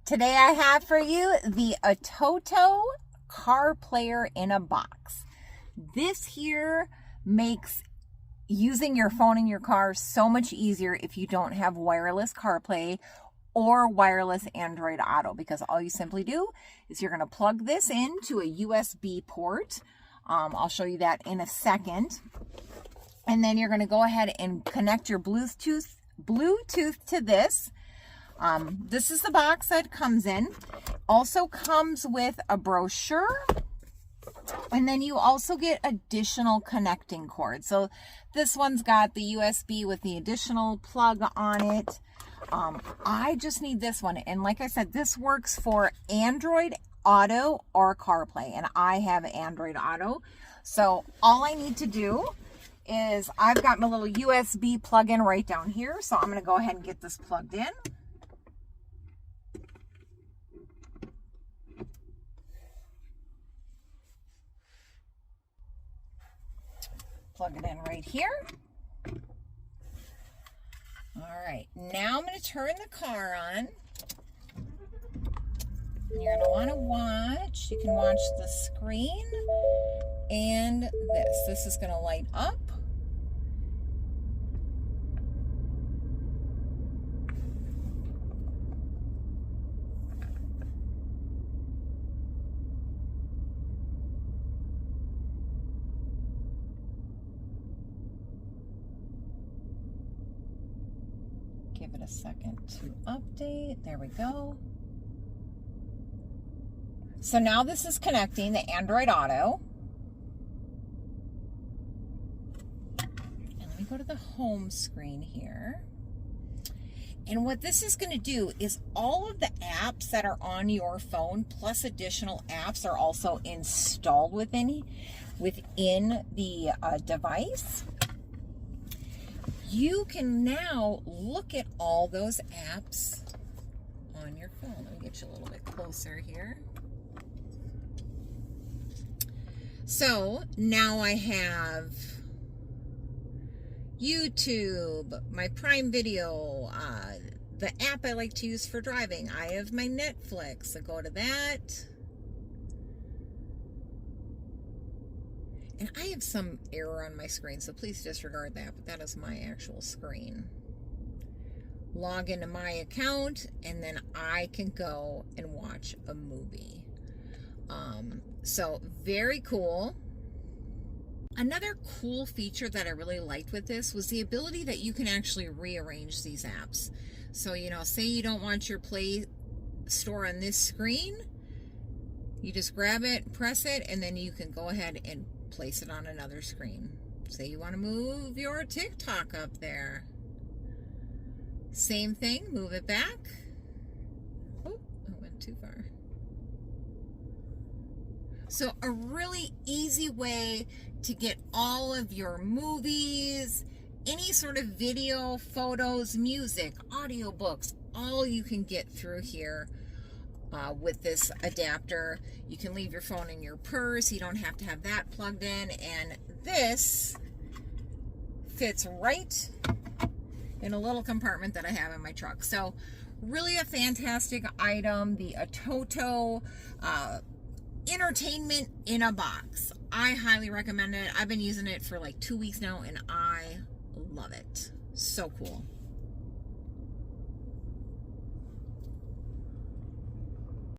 Today I have for you the Atoto Carplay in a box. This here makes using your phone in your car so much easier if you don't have wireless CarPlay or wireless Android Auto, because all you simply do is you're going to plug this into a USB port. I'll show you that in a second. And then you're going to go ahead and connect your Bluetooth to this. This is the box that it comes in. Also comes with a brochure, and then you also get additional connecting cords. So this one's got the USB with the additional plug on it. I just need this one, and like I said, this works for Android Auto or CarPlay, and I have Android Auto. So all I need to do is I've got my little USB plug-in right down here, so I'm going to go ahead and get this plugged in. Plug it in right here. All right, now I'm going to turn the car on. You're going to want to watch. You can watch the screen and this. This is going to light up. Give it a second to update. There we go. So now this is connecting the Android Auto. And let me go to the home screen here. And what this is going to do is all of the apps that are on your phone plus additional apps are also installed within the device. You can now look at all those apps on your phone. Let me get you a little bit closer here. So now I have YouTube, my Prime Video, the app I like to use for driving. I have my Netflix, so go to that. And I have some error on my screen, so please disregard that, but that is my actual screen. Log into my account, and then I can go and watch a movie. So very cool. Another cool feature that I really liked with this was the ability that you can actually rearrange these apps. So, you know, say you don't want your Play Store on this screen, you just grab it, press it, and then you can go ahead and place it on another screen. Say you want to move your TikTok up there. Same thing, move it back. Oh, I went too far. So a really easy way to get all of your movies, any sort of video, photos, music, audiobooks, all you can get through here with this adapter. You can leave your phone in your purse. You don't have to have that plugged in. And this fits right in a little compartment that I have in my truck. So really a fantastic item. The Atoto entertainment in a box. I highly recommend it. I've been using it for like 2 weeks now and I love it. So cool.